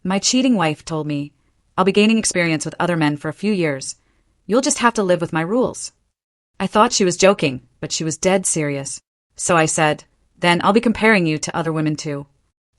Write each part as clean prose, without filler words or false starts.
My cheating wife told me, I'll be gaining experience with other men for a few years. You'll just have to live with my rules. I thought she was joking, but she was dead serious. So I said, then I'll be comparing you to other women too.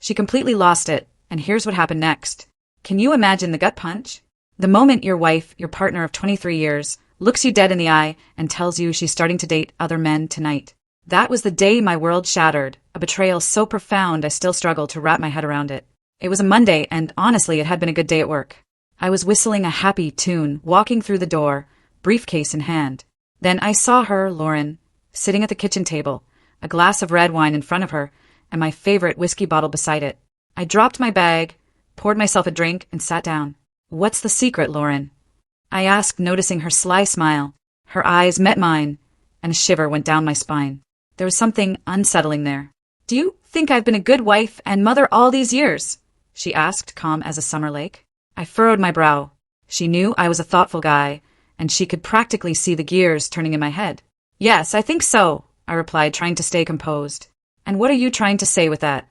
She completely lost it, and here's what happened next. Can you imagine the gut punch? The moment your wife, your partner of 23 years, looks you dead in the eye and tells you she's starting to date other men tonight. That was the day my world shattered, a betrayal so profound I still struggle to wrap my head around it. It was a Monday, and honestly, it had been a good day at work. I was whistling a happy tune, walking through the door, briefcase in hand. Then I saw her, Lauren, sitting at the kitchen table, a glass of red wine in front of her, and my favorite whiskey bottle beside it. I dropped my bag, poured myself a drink, and sat down. What's the secret, Lauren? I asked, noticing her sly smile. Her eyes met mine, and a shiver went down my spine. There was something unsettling there. Do you think I've been a good wife and mother all these years? She asked, calm as a summer lake. I furrowed my brow. She knew I was a thoughtful guy, and she could practically see the gears turning in my head. Yes, I think so, I replied, trying to stay composed. And what are you trying to say with that?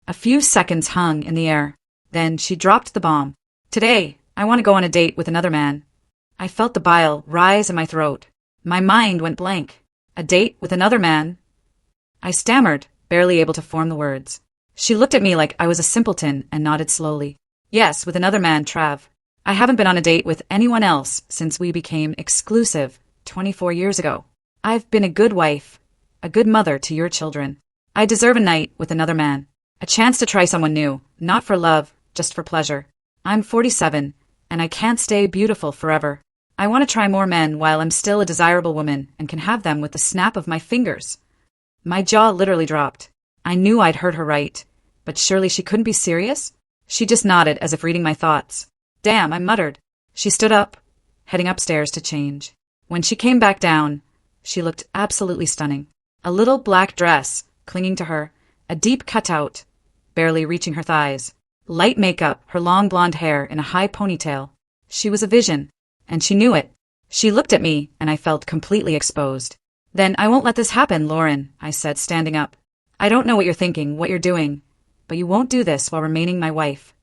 A few seconds hung in the air. Then she dropped the bomb. Today, I want to go on a date with another man. I felt the bile rise in my throat. My mind went blank. A date with another man? I stammered, barely able to form the words. She looked at me like I was a simpleton and nodded slowly. Yes, with another man, Trav. I haven't been on a date with anyone else since we became exclusive 24 years ago. I've been a good wife, a good mother to your children. I deserve a night with another man. A chance to try someone new, not for love, just for pleasure. I'm 47, and I can't stay beautiful forever. I want to try more men while I'm still a desirable woman and can have them with the snap of my fingers. My jaw literally dropped. I knew I'd heard her right, but surely she couldn't be serious? She just nodded as if reading my thoughts. Damn, I muttered. She stood up, heading upstairs to change. When she came back down, she looked absolutely stunning. A little black dress, clinging to her, a deep cutout, barely reaching her thighs. Light makeup, her long blonde hair in a high ponytail. She was a vision, and she knew it. She looked at me, and I felt completely exposed. Then I won't let this happen, Lauren, I said, standing up. I don't know what you're thinking, what you're doing, but you won't do this while remaining my wife.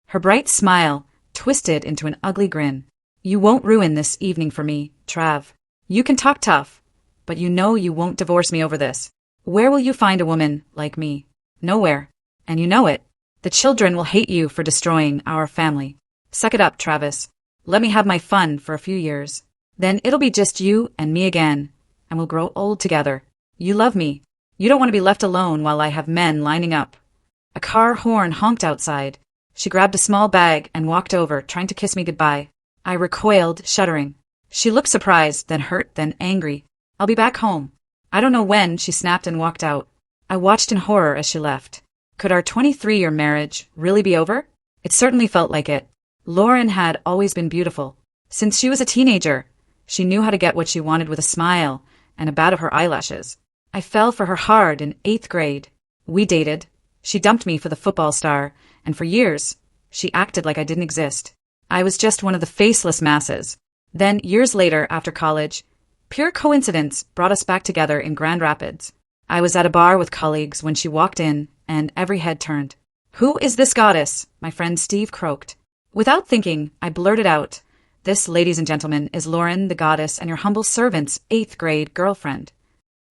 Her bright smile twisted into an ugly grin. You won't ruin this evening for me, Trav. You can talk tough, but you know you won't divorce me over this. Where will you find a woman like me? Nowhere. And you know it. The children will hate you for destroying our family. Suck it up, Travis. Let me have my fun for a few years. Then it'll be just you and me again, and we'll grow old together. You love me. You don't want to be left alone while I have men lining up. A car horn honked outside. She grabbed a small bag and walked over, trying to kiss me goodbye. I recoiled, shuddering. She looked surprised, then hurt, then angry. I'll be back home. I don't know when, she snapped and walked out. I watched in horror as she left. Could our 23-year marriage really be over? It certainly felt like it. Lauren had always been beautiful. Since she was a teenager, she knew how to get what she wanted with a smile and a bat of her eyelashes. I fell for her hard in 8th grade. We dated. She dumped me for the football star, and for years, she acted like I didn't exist. I was just one of the faceless masses. Then, years later, after college, pure coincidence brought us back together in Grand Rapids. I was at a bar with colleagues when she walked in, and every head turned. Who is this goddess? My friend Steve croaked. Without thinking, I blurted out, This, ladies and gentlemen, is Lauren, the goddess, and your humble servant's 8th grade girlfriend.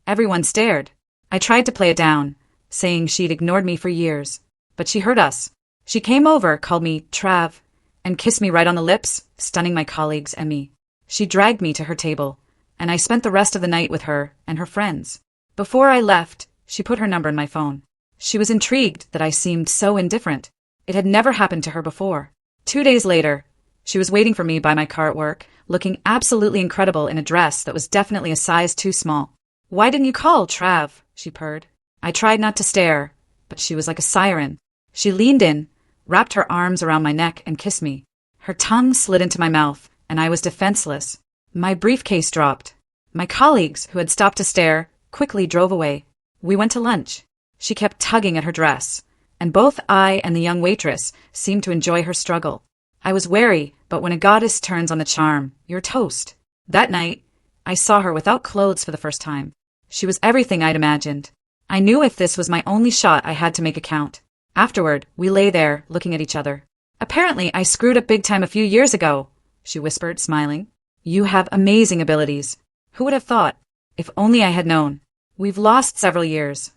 Everyone stared. I tried to play it down, saying she'd ignored me for years. But she heard us. She came over, called me Trav, and kissed me right on the lips, stunning my colleagues and me. She dragged me to her table, and I spent the rest of the night with her and her friends. Before I left, she put her number in my phone. She was intrigued that I seemed so indifferent. It had never happened to her before. 2 days later, she was waiting for me by my car at work, looking absolutely incredible in a dress that was definitely a size too small. Why didn't you call, Trav? She purred. I tried not to stare, but she was like a siren. She leaned in, wrapped her arms around my neck, and kissed me. Her tongue slid into my mouth, and I was defenseless. My briefcase dropped. My colleagues, who had stopped to stare, quickly drove away. We went to lunch. She kept tugging at her dress, and both I and the young waitress seemed to enjoy her struggle. I was wary, but when a goddess turns on the charm, you're toast. That night, I saw her without clothes for the first time. She was everything I'd imagined. I knew if this was my only shot, I had to make it count. Afterward, we lay there, looking at each other. Apparently, I screwed up big time a few years ago, she whispered, smiling. You have amazing abilities. Who would have thought? If only I had known. We've lost several years.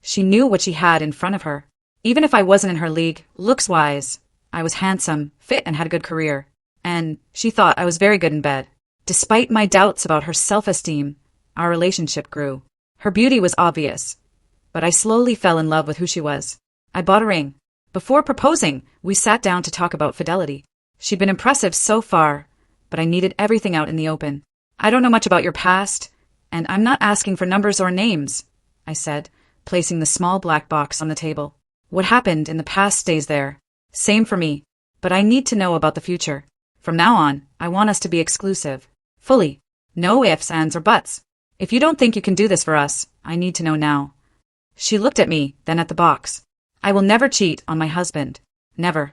She knew what she had in front of her. Even if I wasn't in her league, looks-wise, I was handsome, fit, and had a good career. And she thought I was very good in bed. Despite my doubts about her self-esteem, our relationship grew. Her beauty was obvious, but I slowly fell in love with who she was. I bought a ring. Before proposing, we sat down to talk about fidelity. She'd been impressive so far, but I needed everything out in the open. I don't know much about your past, and I'm not asking for numbers or names, I said, placing the small black box on the table. What happened in the past stays there. Same for me, but I need to know about the future. From now on, I want us to be exclusive. Fully. No ifs, ands, or buts. If you don't think you can do this for us, I need to know now. She looked at me, then at the box. I will never cheat on my husband. Never.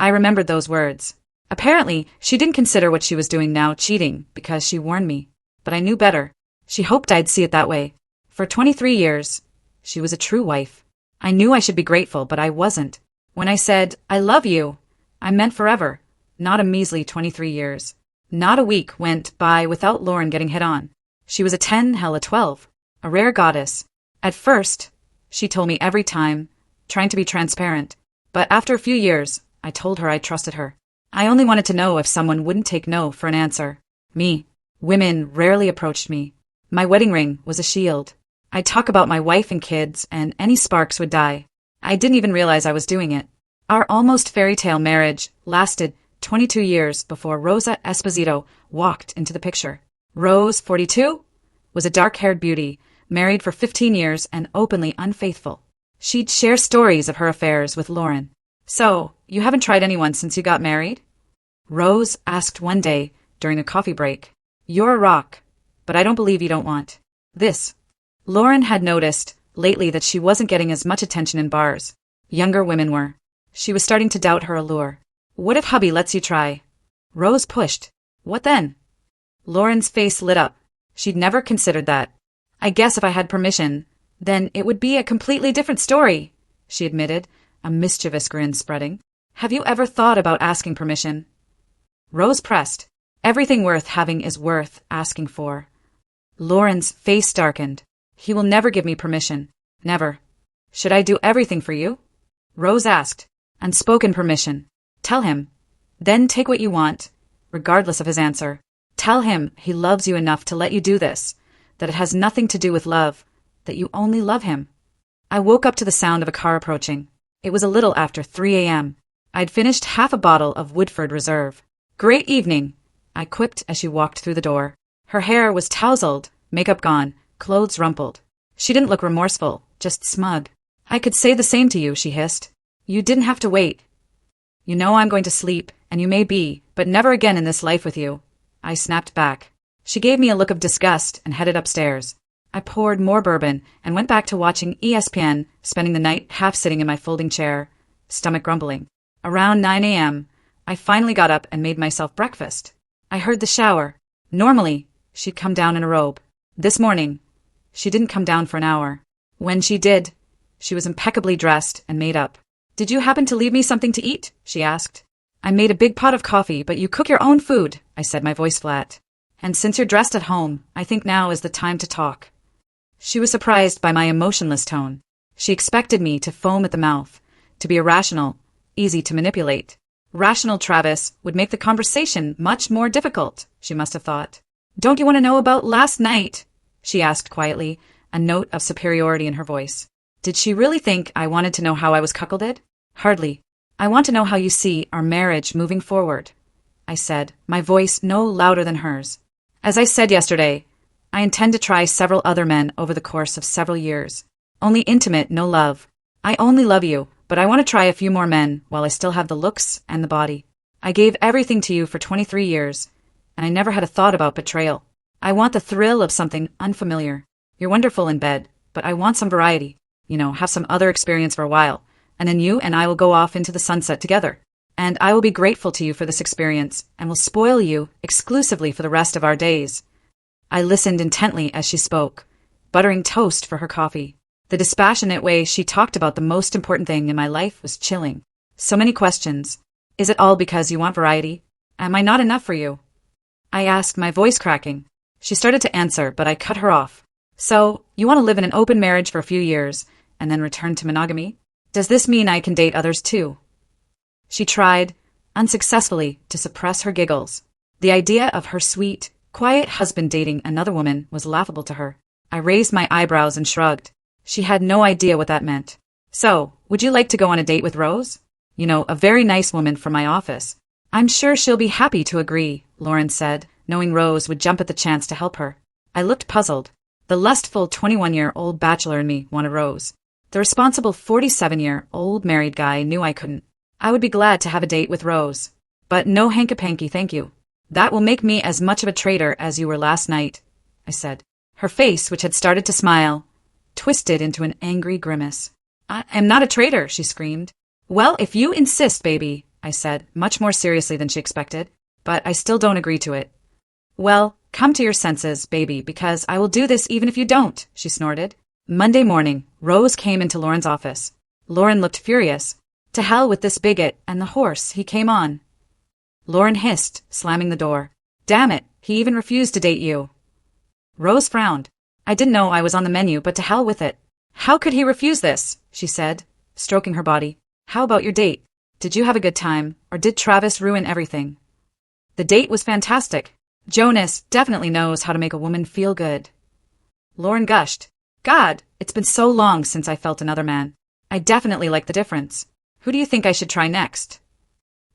I remembered those words. Apparently, she didn't consider what she was doing now cheating because she warned me. But I knew better. She hoped I'd see it that way. For 23 years, she was a true wife. I knew I should be grateful, but I wasn't. When I said, I love you, I meant forever, not a measly 23 years. Not a week went by without Lauren getting hit on. She was a 10, hell a 12. A rare goddess. At first, she told me every time, trying to be transparent. But after a few years, I told her I trusted her. I only wanted to know if someone wouldn't take no for an answer. Me. Women rarely approached me. My wedding ring was a shield. I'd talk about my wife and kids, and any sparks would die. I didn't even realize I was doing it. Our almost fairy tale marriage lasted 22 years before Rosa Esposito walked into the picture. Rose, 42, was a dark-haired beauty, married for 15 years and openly unfaithful. She'd share stories of her affairs with Lauren. So, you haven't tried anyone since you got married? Rose asked one day during a coffee break. You're a rock, but I don't believe you don't want this. Lauren had noticed lately that she wasn't getting as much attention in bars. Younger women were. She was starting to doubt her allure. What if hubby lets you try? Rose pushed. What then? Lauren's face lit up. She'd never considered that. I guess if I had permission, then it would be a completely different story, she admitted, a mischievous grin spreading. Have you ever thought about asking permission? Rose pressed. Everything worth having is worth asking for. Lauren's face darkened. He will never give me permission. Never. Should I do everything for you? Rose asked. Unspoken permission. Tell him. Then take what you want, regardless of his answer. Tell him he loves you enough to let you do this, that it has nothing to do with love, that you only love him. I woke up to the sound of a car approaching. It was a little after 3 a.m. I'd finished half a bottle of Woodford Reserve. Great evening, I quipped as she walked through the door. Her hair was tousled, makeup gone, clothes rumpled. She didn't look remorseful, just smug. I could say the same to you, she hissed. You didn't have to wait. You know I'm going to sleep, and you may be, but never again in this life with you. I snapped back. She gave me a look of disgust and headed upstairs. I poured more bourbon and went back to watching ESPN, spending the night half sitting in my folding chair, stomach grumbling. Around 9 a.m., I finally got up and made myself breakfast. I heard the shower. Normally, she'd come down in a robe. This morning, she didn't come down for an hour. When she did, she was impeccably dressed and made up. Did you happen to leave me something to eat? She asked. I made a big pot of coffee, but you cook your own food, I said, my voice flat. And since you're dressed at home, I think now is the time to talk. She was surprised by my emotionless tone. She expected me to foam at the mouth, to be irrational, easy to manipulate. Rational Travis would make the conversation much more difficult, she must have thought. Don't you want to know about last night? She asked quietly, a note of superiority in her voice. Did she really think I wanted to know how I was cuckolded? Hardly. I want to know how you see our marriage moving forward, I said, my voice no louder than hers. As I said yesterday, I intend to try several other men over the course of several years. Only intimate, no love. I only love you, but I want to try a few more men while I still have the looks and the body. I gave everything to you for 23 years, and I never had a thought about betrayal. I want the thrill of something unfamiliar. You're wonderful in bed, but I want some variety. Have some other experience for a while, and then you and I will go off into the sunset together. And I will be grateful to you for this experience, and will spoil you exclusively for the rest of our days. I listened intently as she spoke, buttering toast for her coffee. The dispassionate way she talked about the most important thing in my life was chilling. So many questions, Is it all because you want variety? Am I not enough for you? I asked, my voice cracking. She started to answer, but I cut her off. So, you want to live in an open marriage for a few years, and then return to monogamy? Does this mean I can date others too? She tried, unsuccessfully, to suppress her giggles. The idea of her sweet, quiet husband dating another woman was laughable to her. I raised my eyebrows and shrugged. She had no idea what that meant. So, would you like to go on a date with Rose? You know, a very nice woman from my office. I'm sure she'll be happy to agree, Lauren said, knowing Rose would jump at the chance to help her. I looked puzzled. The lustful 21-year-old bachelor in me wanted Rose. The responsible 47-year-old married guy knew I couldn't. I would be glad to have a date with Rose. But no hanky-panky, thank you. That will make me as much of a traitor as you were last night, I said. Her face, which had started to smile, twisted into an angry grimace. I am not a traitor, she screamed. Well, if you insist, baby, I said, much more seriously than she expected. But I still don't agree to it. Well, come to your senses, baby, because I will do this even if you don't, she snorted. Monday morning, Rose came into Lauren's office. Lauren looked furious. To hell with this bigot and the horse he came on. Lauren hissed, slamming the door. Damn it, he even refused to date you. Rose frowned. I didn't know I was on the menu, but to hell with it. How could he refuse this? She said, stroking her body. How about your date? Did you have a good time, or did Travis ruin everything? The date was fantastic. Jonas definitely knows how to make a woman feel good. Lauren gushed. God, it's been so long since I felt another man. I definitely like the difference. Who do you think I should try next?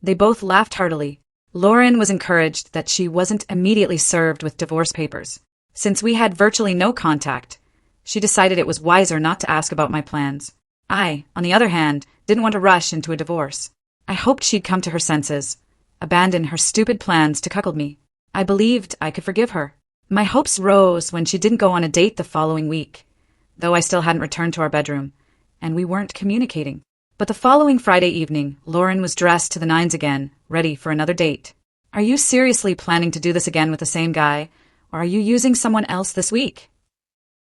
They both laughed heartily. Lauren was encouraged that she wasn't immediately served with divorce papers. Since we had virtually no contact, she decided it was wiser not to ask about my plans. I, on the other hand, didn't want to rush into a divorce. I hoped she'd come to her senses, abandon her stupid plans to cuckold me. I believed I could forgive her. My hopes rose when she didn't go on a date the following week, though I still hadn't returned to our bedroom, and we weren't communicating. But the following Friday evening, Lauren was dressed to the nines again, ready for another date. Are you seriously planning to do this again with the same guy, or are you using someone else this week?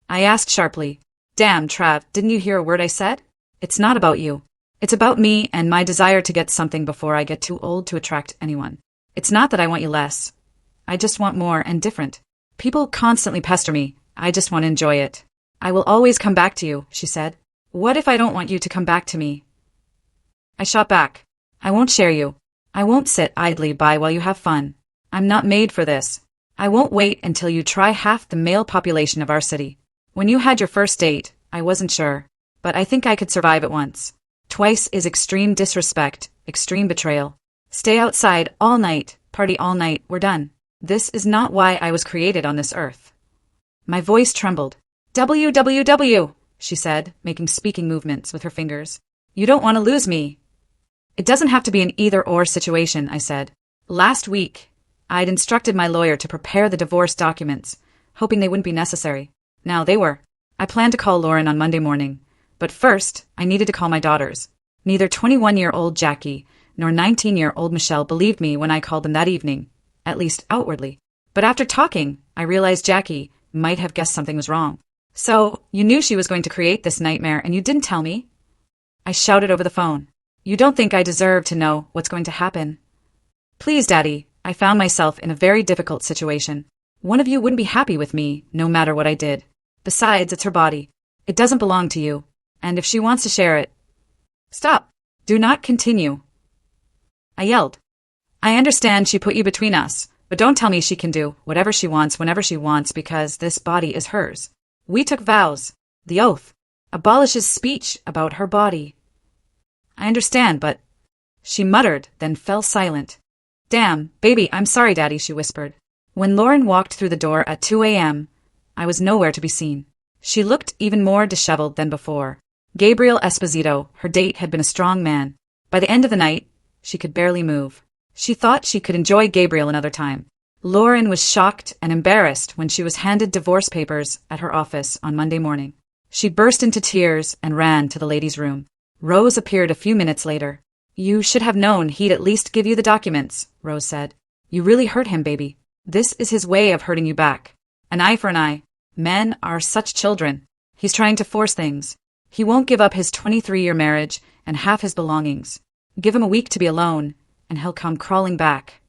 I asked sharply. Damn, Trav, didn't you hear a word I said? It's not about you. It's about me and my desire to get something before I get too old to attract anyone. It's not that I want you less. I just want more and different. People constantly pester me. I just want to enjoy it. I will always come back to you, she said. What if I don't want you to come back to me? I shot back. I won't share you. I won't sit idly by while you have fun. I'm not made for this. I won't wait until you try half the male population of our city. When you had your first date, I wasn't sure, but I think I could survive it once. Twice is extreme disrespect, extreme betrayal. Stay outside all night, party all night, we're done. This is not why I was created on this earth. My voice trembled. WWW, she said, making speaking movements with her fingers. You don't want to lose me. It doesn't have to be an either-or situation, I said. Last week, I'd instructed my lawyer to prepare the divorce documents, hoping they wouldn't be necessary. Now they were. I planned to call Lauren on Monday morning, but first, I needed to call my daughters. Neither 21-year-old Jackie nor 19-year-old Michelle believed me when I called them that evening, at least outwardly. But after talking, I realized Jackie might have guessed something was wrong. So, you knew she was going to create this nightmare and you didn't tell me? I shouted over the phone. You don't think I deserve to know what's going to happen? Please, Daddy, I found myself in a very difficult situation. One of you wouldn't be happy with me, no matter what I did. Besides, it's her body. It doesn't belong to you. And if she wants to share it... Stop. Do not continue. I yelled. I understand she put you between us, but don't tell me she can do whatever she wants whenever she wants because this body is hers. We took vows. The oath abolishes speech about her body. I understand, but... She muttered, then fell silent. Damn, baby, I'm sorry, Daddy, she whispered. When Lauren walked through the door at 2 a.m., I was nowhere to be seen. She looked even more disheveled than before. Gabriel Esposito, her date, had been a strong man. By the end of the night, she could barely move. She thought she could enjoy Gabriel another time. Lauren was shocked and embarrassed when she was handed divorce papers at her office on Monday morning. She burst into tears and ran to the ladies' room. Rose appeared a few minutes later. You should have known he'd at least give you the documents, Rose said. You really hurt him, baby. This is his way of hurting you back. An eye for an eye. Men are such children. He's trying to force things. He won't give up his 23-year marriage and half his belongings. Give him a week to be alone, and he'll come crawling back.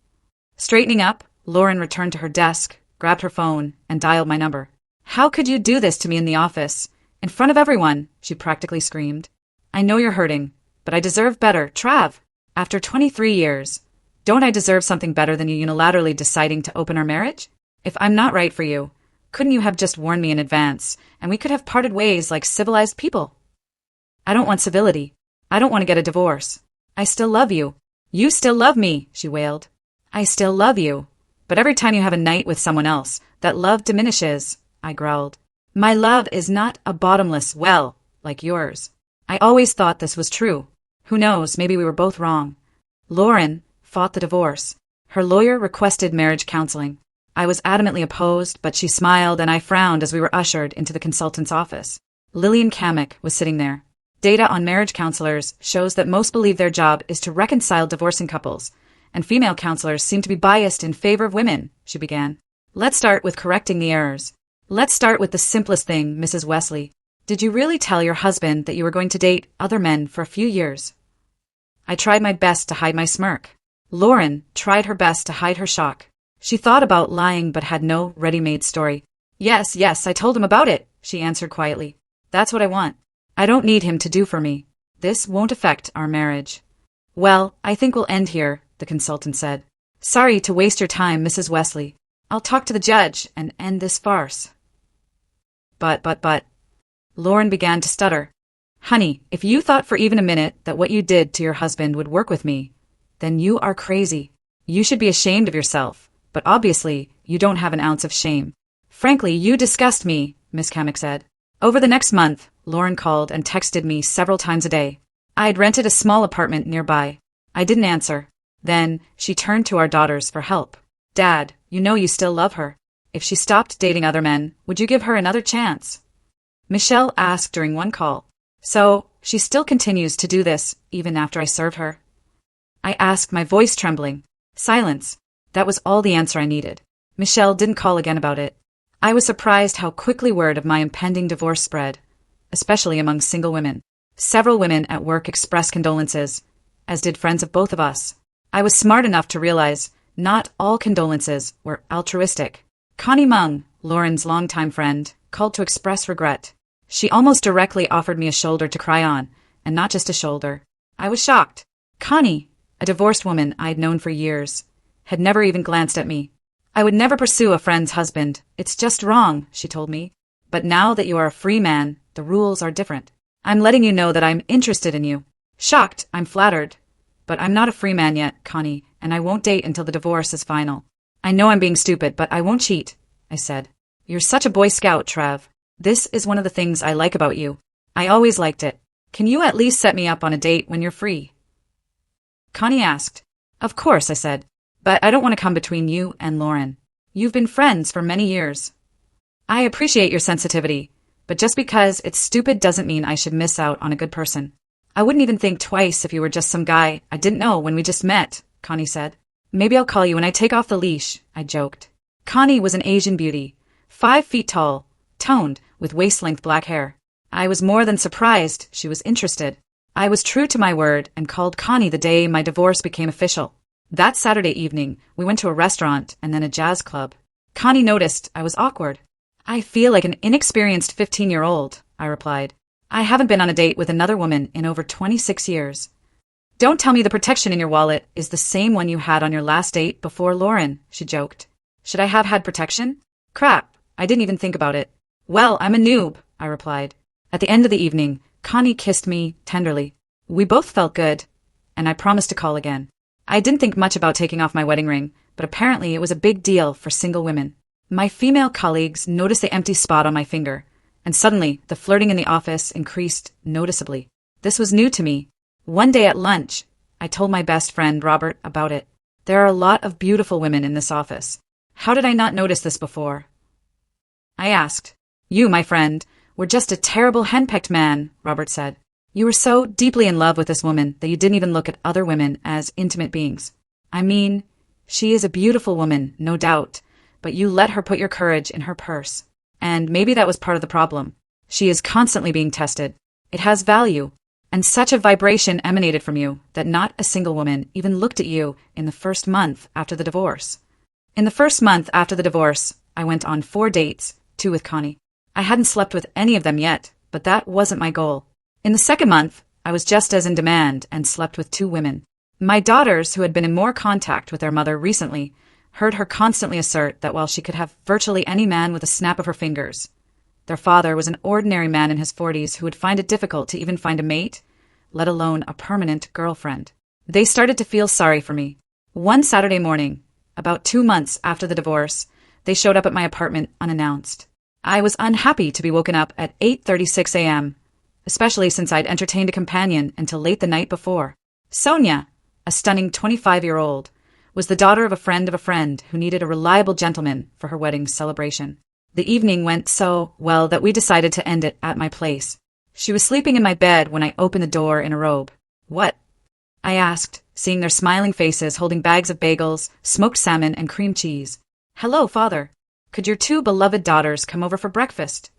Straightening up, Lauren returned to her desk, grabbed her phone, and dialed my number. How could you do this to me in the office? In front of everyone, she practically screamed. I know you're hurting, but I deserve better, Trav. After 23 years, don't I deserve something better than you unilaterally deciding to open our marriage? If I'm not right for you, couldn't you have just warned me in advance, and we could have parted ways like civilized people? I don't want civility. I don't want to get a divorce. I still love you. You still love me, she wailed. I still love you. But every time you have a night with someone else, that love diminishes, I growled. My love is not a bottomless well like yours. I always thought this was true. Who knows, maybe we were both wrong. Lauren fought the divorce. Her lawyer requested marriage counseling. I was adamantly opposed, but she smiled and I frowned as we were ushered into the consultant's office. Lillian Kamek was sitting there. Data on marriage counselors shows that most believe their job is to reconcile divorcing couples, and female counselors seem to be biased in favor of women, she began. Let's start with correcting the errors. Let's start with the simplest thing, Mrs. Wesley. Did you really tell your husband that you were going to date other men for a few years? I tried my best to hide my smirk. Lauren tried her best to hide her shock. She thought about lying but had no ready-made story. Yes, I told him about it, she answered quietly. That's what I want. I don't need him to do for me. This won't affect our marriage. Well, I think we'll end here, the consultant said. Sorry to waste your time, Mrs. Wesley. I'll talk to the judge and end this farce. But. Lauren began to stutter. Honey, if you thought for even a minute that what you did to your husband would work with me, then you are crazy. You should be ashamed of yourself, but obviously you don't have an ounce of shame. Frankly, you disgust me, Miss Kamek said. Over the next month, Lauren called and texted me several times a day. I had rented a small apartment nearby. I didn't answer. Then she turned to our daughters for help. Dad, you know you still love her. If she stopped dating other men, would you give her another chance? Michelle asked during one call. So, she still continues to do this, even after I served her? I asked, my voice trembling. Silence. That was all the answer I needed. Michelle didn't call again about it. I was surprised how quickly word of my impending divorce spread, especially among single women. Several women at work expressed condolences, as did friends of both of us. I was smart enough to realize not all condolences were altruistic. Connie Mung, Lauren's longtime friend, called to express regret. She almost directly offered me a shoulder to cry on, and not just a shoulder. I was shocked. Connie, a divorced woman I'd known for years, had never even glanced at me. I would never pursue a friend's husband. It's just wrong, she told me. But now that you are a free man, the rules are different. I'm letting you know that I'm interested in you. Shocked, I'm flattered. But I'm not a free man yet, Connie, and I won't date until the divorce is final. I know I'm being stupid, but I won't cheat, I said. You're such a Boy Scout, Trav. This is one of the things I like about you. I always liked it. Can you at least set me up on a date when you're free? Connie asked. Of course, I said. But I don't want to come between you and Lauren. You've been friends for many years. I appreciate your sensitivity, but just because it's stupid doesn't mean I should miss out on a good person. I wouldn't even think twice if you were just some guy I didn't know when we just met, Connie said. Maybe I'll call you when I take off the leash, I joked. Connie was an Asian beauty, 5 feet tall, toned, with waist-length black hair. I was more than surprised she was interested. I was true to my word and called Connie the day my divorce became official. That Saturday evening, we went to a restaurant and then a jazz club. Connie noticed I was awkward. I feel like an inexperienced 15-year-old, I replied. I haven't been on a date with another woman in over 26 years. Don't tell me the protection in your wallet is the same one you had on your last date before Lauren, she joked. Should I have had protection? Crap, I didn't even think about it. Well, I'm a noob, I replied. At the end of the evening, Connie kissed me tenderly. We both felt good, and I promised to call again. I didn't think much about taking off my wedding ring, but apparently it was a big deal for single women. My female colleagues noticed the empty spot on my finger, and suddenly the flirting in the office increased noticeably. This was new to me. One day at lunch, I told my best friend Robert about it. There are a lot of beautiful women in this office. How did I not notice this before? I asked. You, my friend, were just a terrible henpecked man, Robert said. You were so deeply in love with this woman that you didn't even look at other women as intimate beings. I mean, she is a beautiful woman, no doubt, but you let her put your courage in her purse. And maybe that was part of the problem. She is constantly being tested. It has value. And such a vibration emanated from you that not a single woman even looked at you in the first month after the divorce. In the first month after the divorce, I went on 4 dates, 2 with Connie. I hadn't slept with any of them yet, but that wasn't my goal. In the second month, I was just as in demand and slept with 2 women. My daughters, who had been in more contact with their mother recently, heard her constantly assert that while she could have virtually any man with a snap of her fingers, their father was an ordinary man in his 40s who would find it difficult to even find a mate, let alone a permanent girlfriend. They started to feel sorry for me. One Saturday morning, about 2 months after the divorce, they showed up at my apartment unannounced. I was unhappy to be woken up at 8:36 a.m., especially since I'd entertained a companion until late the night before. Sonia, a stunning 25-year-old, was the daughter of a friend who needed a reliable gentleman for her wedding celebration. The evening went so well that we decided to end it at my place. She was sleeping in my bed when I opened the door in a robe. "What?" I asked, seeing their smiling faces holding bags of bagels, smoked salmon, and cream cheese. "Hello, Father. Could your 2 beloved daughters come over for breakfast?"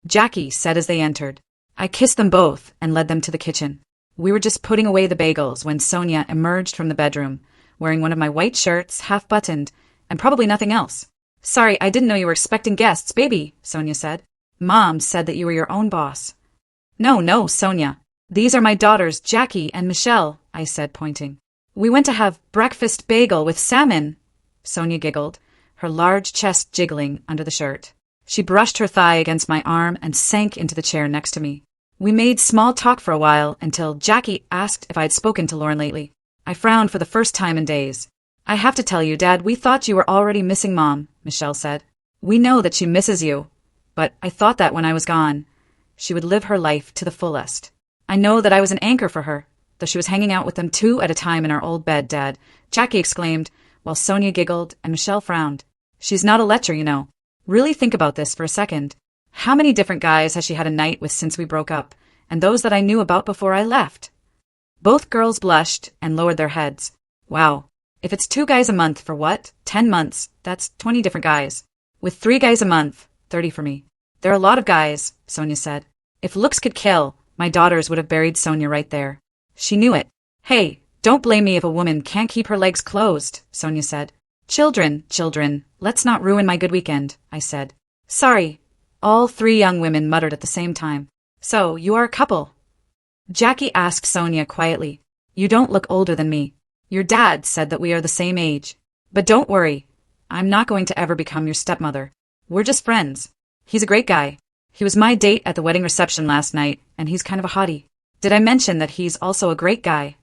Jackie said as they entered. I kissed them both and led them to the kitchen. We were just putting away the bagels when Sonia emerged from the bedroom, wearing one of my white shirts, half buttoned, and probably nothing else. "Sorry, I didn't know you were expecting guests, baby," Sonia said. "Mom said that you were your own boss." No, Sonia. These are my daughters, Jackie and Michelle," I said, pointing. "We went to have breakfast bagel with salmon," Sonia giggled, her large chest jiggling under the shirt. She brushed her thigh against my arm and sank into the chair next to me. We made small talk for a while until Jackie asked if I'd spoken to Lauren lately. I frowned for the first time in days. "I have to tell you, Dad, we thought you were already missing Mom," Michelle said. "We know that she misses you, but I thought that when I was gone, she would live her life to the fullest. I know that I was an anchor for her, though she was hanging out with them 2 at a time in our old bed, Dad," Jackie exclaimed, while Sonia giggled and Michelle frowned. "She's not a lecher, you know. Really think about this for a second. How many different guys has she had a night with since we broke up, and those that I knew about before I left?" Both girls blushed and lowered their heads. Wow. If it's 2 guys a month for what? 10 months, that's 20 different guys. With 3 guys a month, 30 for me. "There are a lot of guys," Sonia said. "If looks could kill, my daughters would have buried Sonia right there." She knew it. "Hey, don't blame me if a woman can't keep her legs closed," Sonia said. Children, let's not ruin my good weekend," I said. "Sorry," all 3 young women muttered at the same time. "So, you are a couple?" Jackie asked Sonia quietly. "You don't look older than me. Your dad said that we are the same age. But don't worry, I'm not going to ever become your stepmother. We're just friends. He's a great guy. He was my date at the wedding reception last night, and he's kind of a hottie. Did I mention that he's also a great guy?"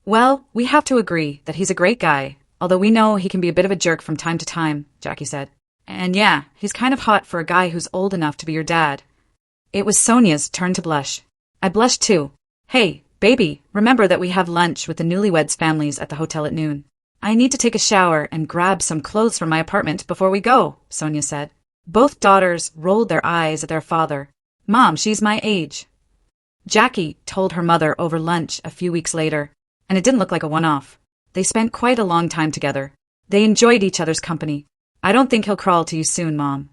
"Well, we have to agree that he's a great guy, although we know he can be a bit of a jerk from time to time," Jackie said. "And yeah, he's kind of hot for a guy who's old enough to be your dad." It was Sonia's turn to blush. I blushed too. "Hey, baby, remember that we have lunch with the newlyweds' families at the hotel at noon. I need to take a shower and grab some clothes from my apartment before we go," Sonia said. Both daughters rolled their eyes at their father. "Mom, she's my age." Jackie told her mother over lunch a few weeks later, and it didn't look like a one-off. They spent quite a long time together. They enjoyed each other's company. "I don't think he'll crawl to you soon, Mom."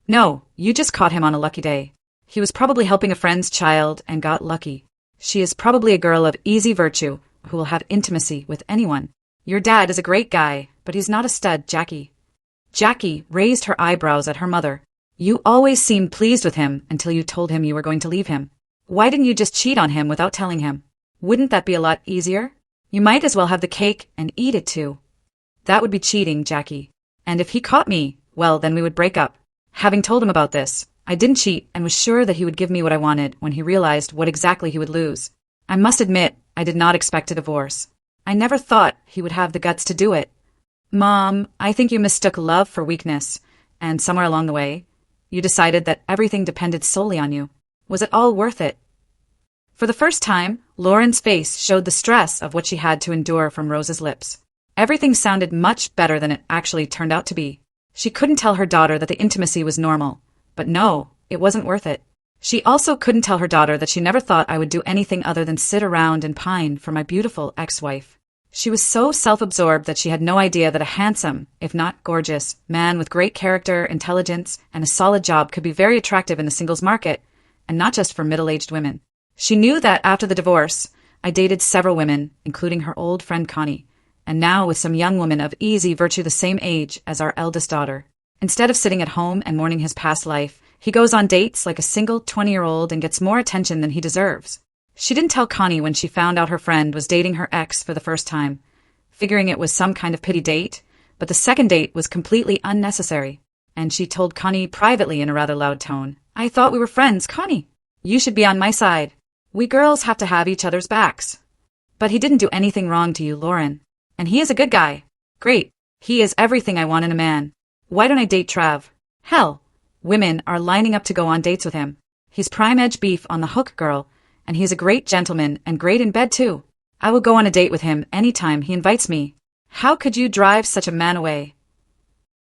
"No, you just caught him on a lucky day. He was probably helping a friend's child and got lucky. She is probably a girl of easy virtue who will have intimacy with anyone. Your dad is a great guy, but he's not a stud, Jackie." Jackie raised her eyebrows at her mother. "You always seemed pleased with him until you told him you were going to leave him. Why didn't you just cheat on him without telling him? Wouldn't that be a lot easier? You might as well have the cake and eat it too." "That would be cheating, Jackie. And if he caught me, well, then we would break up. Having told him about this, I didn't cheat and was sure that he would give me what I wanted when he realized what exactly he would lose. I must admit, I did not expect a divorce. I never thought he would have the guts to do it." "Mom, I think you mistook love for weakness, and somewhere along the way, you decided that everything depended solely on you. Was it all worth it?" For the first time, Lauren's face showed the stress of what she had to endure from Rose's lips. Everything sounded much better than it actually turned out to be. She couldn't tell her daughter that the intimacy was normal, but no, it wasn't worth it. She also couldn't tell her daughter that she never thought I would do anything other than sit around and pine for my beautiful ex-wife. She was so self-absorbed that she had no idea that a handsome, if not gorgeous, man with great character, intelligence, and a solid job could be very attractive in the singles market, and not just for middle-aged women. She knew that after the divorce, I dated several women, including her old friend Connie, and now with some young woman of easy virtue the same age as our eldest daughter. Instead of sitting at home and mourning his past life, he goes on dates like a single 20-year-old and gets more attention than he deserves. She didn't tell Connie when she found out her friend was dating her ex for the first time, figuring it was some kind of pity date, but the second date was completely unnecessary. And she told Connie privately in a rather loud tone, "I thought we were friends, Connie. You should be on my side. We girls have to have each other's backs." But he didn't do anything wrong to you, Lauren. And he is a good guy. Great. He is everything I want in a man. Why don't I date Trav? Hell, women are lining up to go on dates with him. He's prime edge beef on the hook, girl, and he's a great gentleman and great in bed too. I will go on a date with him anytime he invites me. How could you drive such a man away?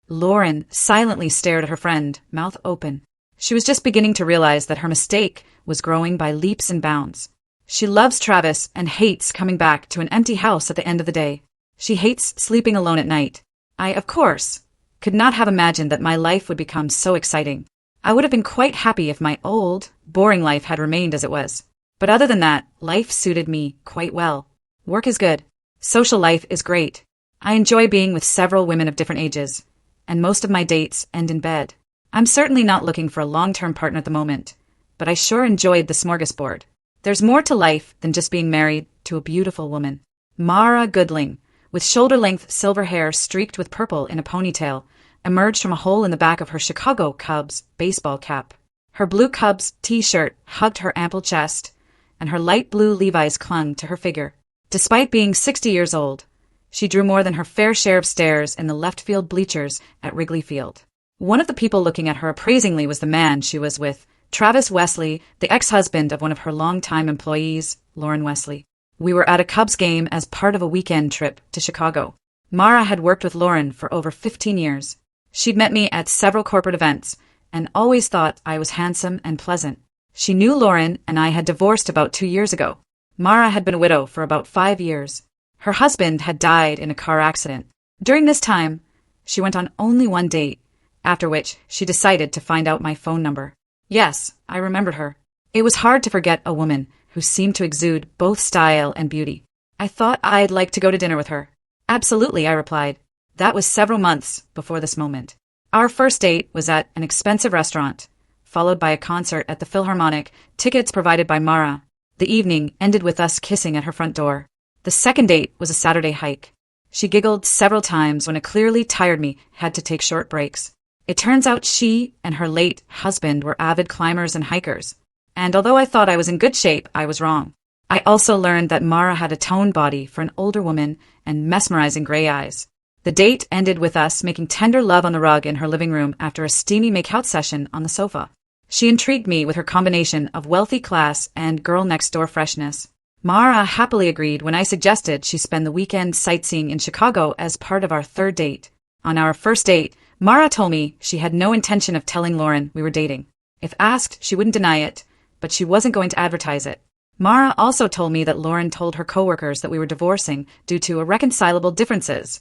Lauren silently stared at her friend, mouth open. She was just beginning to realize that her mistake was growing by leaps and bounds. She loves Travis and hates coming back to an empty house at the end of the day. She hates sleeping alone at night. I, of course, could not have imagined that my life would become so exciting. I would have been quite happy if my old, boring life had remained as it was. But other than that, life suited me quite well. Work is good. Social life is great. I enjoy being with several women of different ages, and most of my dates end in bed. I'm certainly not looking for a long-term partner at the moment, but I sure enjoyed the smorgasbord. There's more to life than just being married to a beautiful woman. Mara Goodling, with shoulder-length silver hair streaked with purple in a ponytail, emerged from a hole in the back of her Chicago Cubs baseball cap. Her blue Cubs t-shirt hugged her ample chest, and her light blue Levi's clung to her figure. Despite being 60 years old, she drew more than her fair share of stares in the left field bleachers at Wrigley Field. One of the people looking at her appraisingly was the man she was with, Travis Wesley, the ex-husband of one of her longtime employees, Lauren Wesley. We were at a Cubs game as part of a weekend trip to Chicago. Mara had worked with Lauren for over 15 years. She'd met me at several corporate events and always thought I was handsome and pleasant. She knew Lauren and I had divorced about 2 years ago. Mara had been a widow for about 5 years. Her husband had died in a car accident. During this time, she went on only one date, after which she decided to find out my phone number. Yes, I remembered her. It was hard to forget a woman who seemed to exude both style and beauty. I thought I'd like to go to dinner with her. Absolutely, I replied. That was several months before this moment. Our first date was at an expensive restaurant, followed by a concert at the Philharmonic, tickets provided by Mara. The evening ended with us kissing at her front door. The second date was a Saturday hike. She giggled several times when it clearly tired me, had to take short breaks. It turns out she and her late husband were avid climbers and hikers. And although I thought I was in good shape, I was wrong. I also learned that Mara had a toned body for an older woman and mesmerizing gray eyes. The date ended with us making tender love on the rug in her living room after a steamy make-out session on the sofa. She intrigued me with her combination of wealthy class and girl-next-door freshness. Mara happily agreed when I suggested she spend the weekend sightseeing in Chicago as part of our third date. On our first date, Mara told me she had no intention of telling Lauren we were dating. If asked, she wouldn't deny it, but she wasn't going to advertise it. Mara also told me that Lauren told her coworkers that we were divorcing due to irreconcilable differences.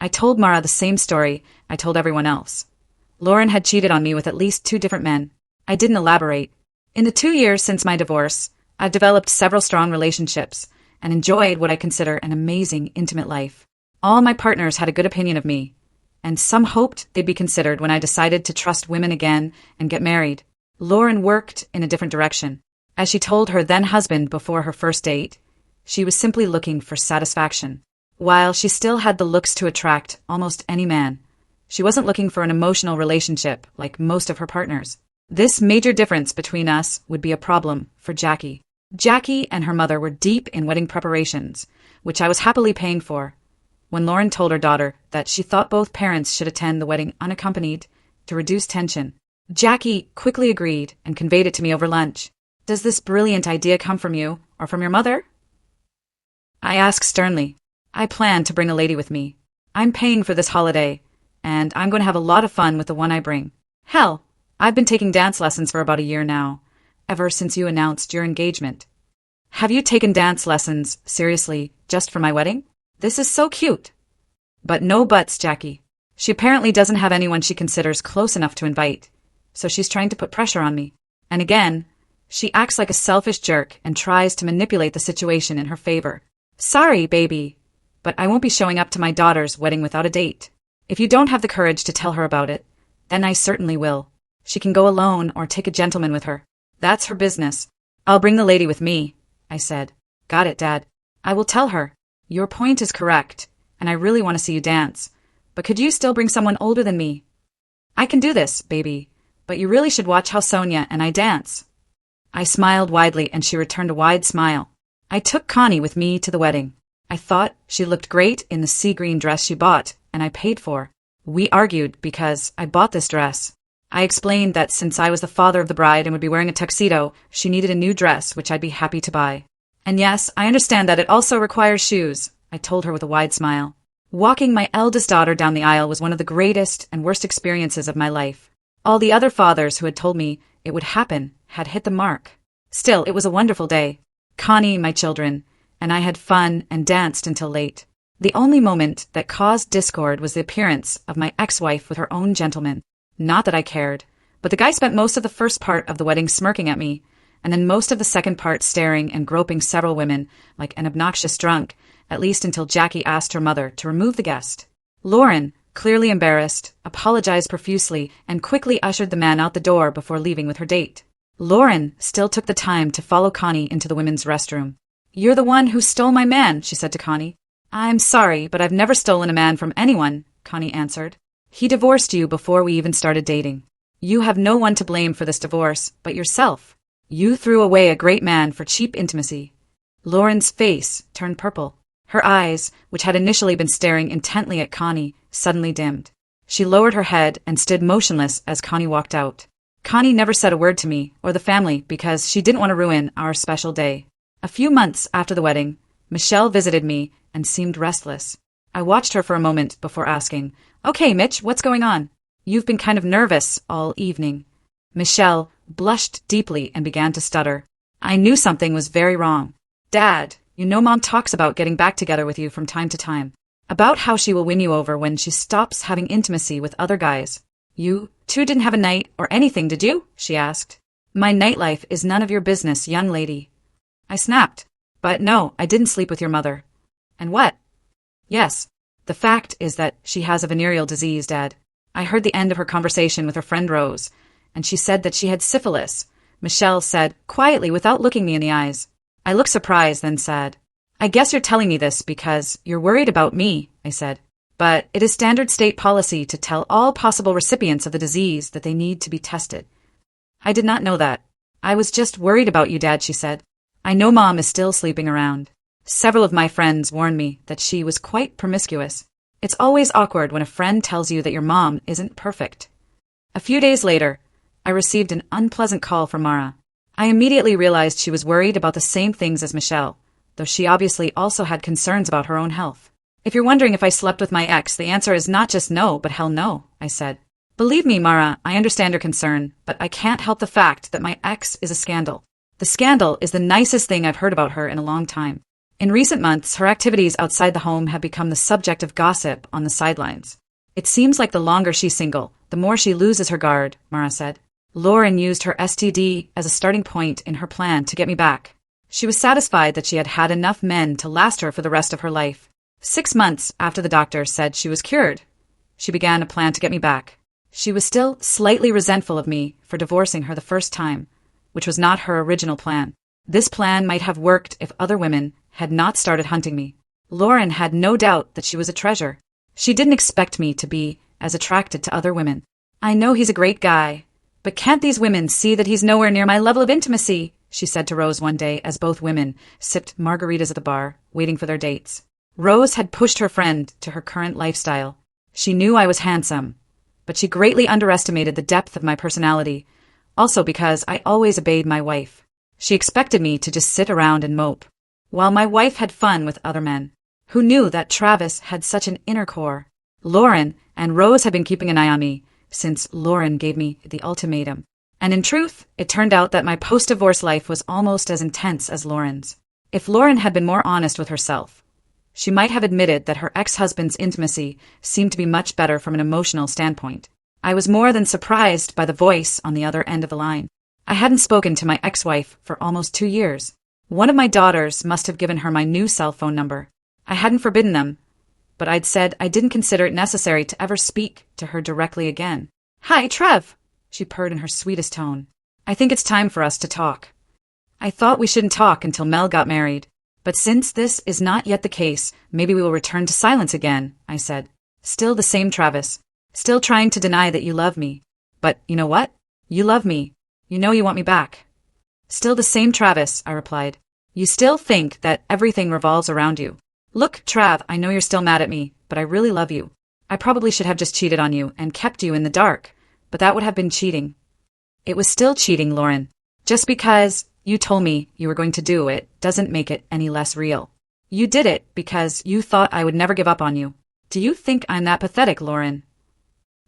I told Mara the same story I told everyone else. Lauren had cheated on me with at least 2 different men. I didn't elaborate. In the 2 years since my divorce, I've developed several strong relationships and enjoyed what I consider an amazing, intimate life. All my partners had a good opinion of me, and some hoped they'd be considered when I decided to trust women again and get married. Lauren worked in a different direction. As she told her then-husband before her first date, she was simply looking for satisfaction. While she still had the looks to attract almost any man, she wasn't looking for an emotional relationship like most of her partners. This major difference between us would be a problem for Jackie. Jackie and her mother were deep in wedding preparations, which I was happily paying for. When Lauren told her daughter that she thought both parents should attend the wedding unaccompanied to reduce tension, Jackie quickly agreed and conveyed it to me over lunch. Does this brilliant idea come from you or from your mother? I asked sternly. I plan to bring a lady with me. I'm paying for this holiday, and I'm going to have a lot of fun with the one I bring. Hell, I've been taking dance lessons for about a year now, ever since you announced your engagement. Have you taken dance lessons seriously just for my wedding? This is so cute. But no buts, Jackie. She apparently doesn't have anyone she considers close enough to invite, so she's trying to put pressure on me. And again, She acts like a selfish jerk and tries to manipulate the situation in her favor. Sorry, baby, but I won't be showing up to my daughter's wedding without a date. If you don't have the courage to tell her about it, then I certainly will. She can go alone or take a gentleman with her. That's her business. I'll bring the lady with me, I said. Got it, Dad. I will tell her. Your point is correct, and I really want to see you dance. But could you still bring someone older than me? I can do this, baby, but you really should watch how Sonia and I dance. I smiled widely, and she returned a wide smile. I took Connie with me to the wedding. I thought she looked great in the sea green dress she bought, and I paid for. We argued because I bought this dress. I explained that since I was the father of the bride and would be wearing a tuxedo, she needed a new dress, which I'd be happy to buy. And yes, I understand that it also requires shoes, I told her with a wide smile. Walking my eldest daughter down the aisle was one of the greatest and worst experiences of my life. All the other fathers who had told me it would happen had hit the mark. Still, it was a wonderful day. Connie, my children, and I had fun and danced until late. The only moment that caused discord was the appearance of my ex-wife with her own gentleman. Not that I cared, but the guy spent most of the first part of the wedding smirking at me, and then most of the second part staring and groping several women like an obnoxious drunk, at least until Jackie asked her mother to remove the guest. Lauren, clearly embarrassed, apologized profusely and quickly ushered the man out the door before leaving with her date. Lauren still took the time to follow Connie into the women's restroom. You're the one who stole my man, she said to Connie. I'm sorry, but I've never stolen a man from anyone, Connie answered. He divorced you before we even started dating. You have no one to blame for this divorce but yourself. You threw away a great man for cheap intimacy. Lauren's face turned purple. Her eyes, which had initially been staring intently at Connie, suddenly dimmed. She lowered her head and stood motionless as Connie walked out. Connie never said a word to me or the family because she didn't want to ruin our special day. A few months after the wedding, Michelle visited me and seemed restless. I watched her for a moment before asking, Okay, Mitch, what's going on? You've been kind of nervous all evening. Michelle blushed deeply and began to stutter. I knew something was very wrong. Dad, you know Mom talks about getting back together with you from time to time. About how she will win you over when she stops having intimacy with other guys. You two didn't have a night or anything, did you? She asked. My nightlife is none of your business, young lady. I snapped. But no, I didn't sleep with your mother. And what? Yes. The fact is that she has a venereal disease, Dad. I heard the end of her conversation with her friend Rose, and she said that she had syphilis. Michelle said, quietly without looking me in the eyes. I looked surprised, then said, I guess you're telling me this because you're worried about me, I said. But it is standard state policy to tell all possible recipients of the disease that they need to be tested. I did not know that. I was just worried about you, Dad, she said. I know Mom is still sleeping around. Several of my friends warned me that she was quite promiscuous. It's always awkward when a friend tells you that your mom isn't perfect. A few days later, I received an unpleasant call from Mara. I immediately realized she was worried about the same things as Michelle, though she obviously also had concerns about her own health. If you're wondering if I slept with my ex, the answer is not just no, but hell no, I said. Believe me, Mara, I understand your concern, but I can't help the fact that my ex is a scandal. The scandal is the nicest thing I've heard about her in a long time. In recent months, her activities outside the home have become the subject of gossip on the sidelines. It seems like the longer she's single, the more she loses her guard, Mara said. Lauren used her STD as a starting point in her plan to get me back. She was satisfied that she had had enough men to last her for the rest of her life. 6 months after the doctor said she was cured, she began a plan to get me back. She was still slightly resentful of me for divorcing her the first time, which was not her original plan. This plan might have worked if other women had not started hunting me. Lauren had no doubt that she was a treasure. She didn't expect me to be as attracted to other women. I know he's a great guy, but can't these women see that he's nowhere near my level of intimacy? She said to Rose one day as both women sipped margaritas at the bar, waiting for their dates. Rose had pushed her friend to her current lifestyle. She knew I was handsome, but she greatly underestimated the depth of my personality, also because I always obeyed my wife. She expected me to just sit around and mope, while my wife had fun with other men. Who knew that Travis had such an inner core? Lauren and Rose had been keeping an eye on me since Lauren gave me the ultimatum. And in truth, it turned out that my post-divorce life was almost as intense as Lauren's. If Lauren had been more honest with herself, she might have admitted that her ex-husband's intimacy seemed to be much better from an emotional standpoint. I was more than surprised by the voice on the other end of the line. I hadn't spoken to my ex-wife for almost 2 years. One of my daughters must have given her my new cell phone number. I hadn't forbidden them, but I'd said I didn't consider it necessary to ever speak to her directly again. "Hi, Trev," she purred in her sweetest tone. "I think it's time for us to talk. I thought we shouldn't talk until Mel got married, but since this is not yet the case, maybe we will return to silence again," I said. Still the same Travis. Still trying to deny that you love me. But you know what? You love me. You know you want me back. Still the same Travis, I replied. You still think that everything revolves around you. Look, Trav, I know you're still mad at me, but I really love you. I probably should have just cheated on you and kept you in the dark, but that would have been cheating. It was still cheating, Lauren. Just because you told me you were going to do it doesn't make it any less real. You did it because you thought I would never give up on you. Do you think I'm that pathetic, Lauren?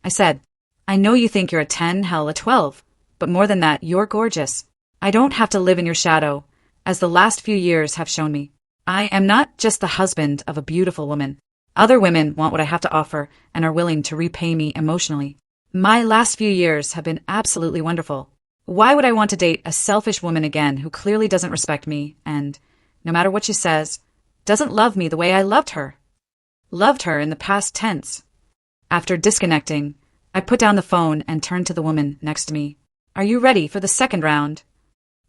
I said, I know you think you're a 10, hell, a 12, but more than that, you're gorgeous. I don't have to live in your shadow, as the last few years have shown me. I am not just the husband of a beautiful woman. Other women want what I have to offer and are willing to repay me emotionally. My last few years have been absolutely wonderful. Why would I want to date a selfish woman again who clearly doesn't respect me and, no matter what she says, doesn't love me the way I loved her? Loved her in the past tense. After disconnecting, I put down the phone and turned to the woman next to me. Are you ready for the second round?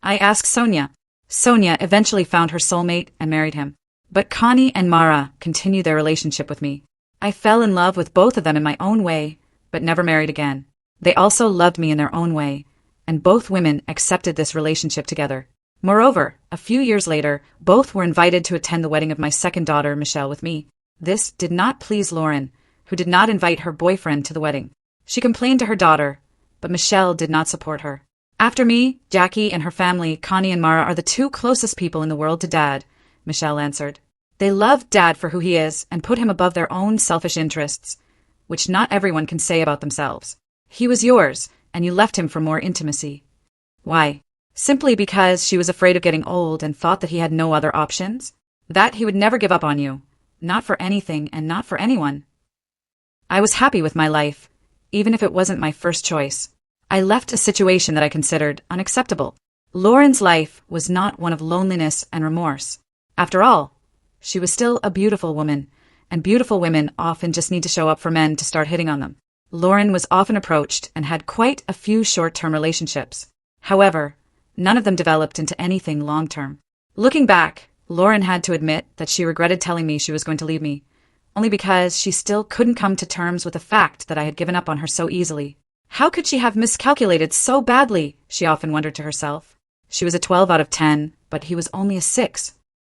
I asked Sonia. Sonia eventually found her soulmate and married him. But Connie and Mara continued their relationship with me. I fell in love with both of them in my own way, but never married again. They also loved me in their own way, and both women accepted this relationship together. Moreover, a few years later, both were invited to attend the wedding of my second daughter, Michelle, with me. This did not please Lauren, who did not invite her boyfriend to the wedding. She complained to her daughter, but Michelle did not support her. After me, Jackie and her family, Connie and Mara, are the two closest people in the world to Dad, Michelle answered. They love Dad for who he is and put him above their own selfish interests, which not everyone can say about themselves. He was yours, and you left him for more intimacy. Why? Simply because she was afraid of getting old and thought that he had no other options? That he would never give up on you. Not for anything and not for anyone. I was happy with my life, even if it wasn't my first choice. I left a situation that I considered unacceptable. Lauren's life was not one of loneliness and remorse. After all, she was still a beautiful woman, and beautiful women often just need to show up for men to start hitting on them. Lauren was often approached and had quite a few short-term relationships. However, none of them developed into anything long-term. Looking back, Lauren had to admit that she regretted telling me she was going to leave me, only because she still couldn't come to terms with the fact that I had given up on her so easily. How could she have miscalculated so badly, she often wondered to herself. She was a 12 out of 10, but he was only a 6.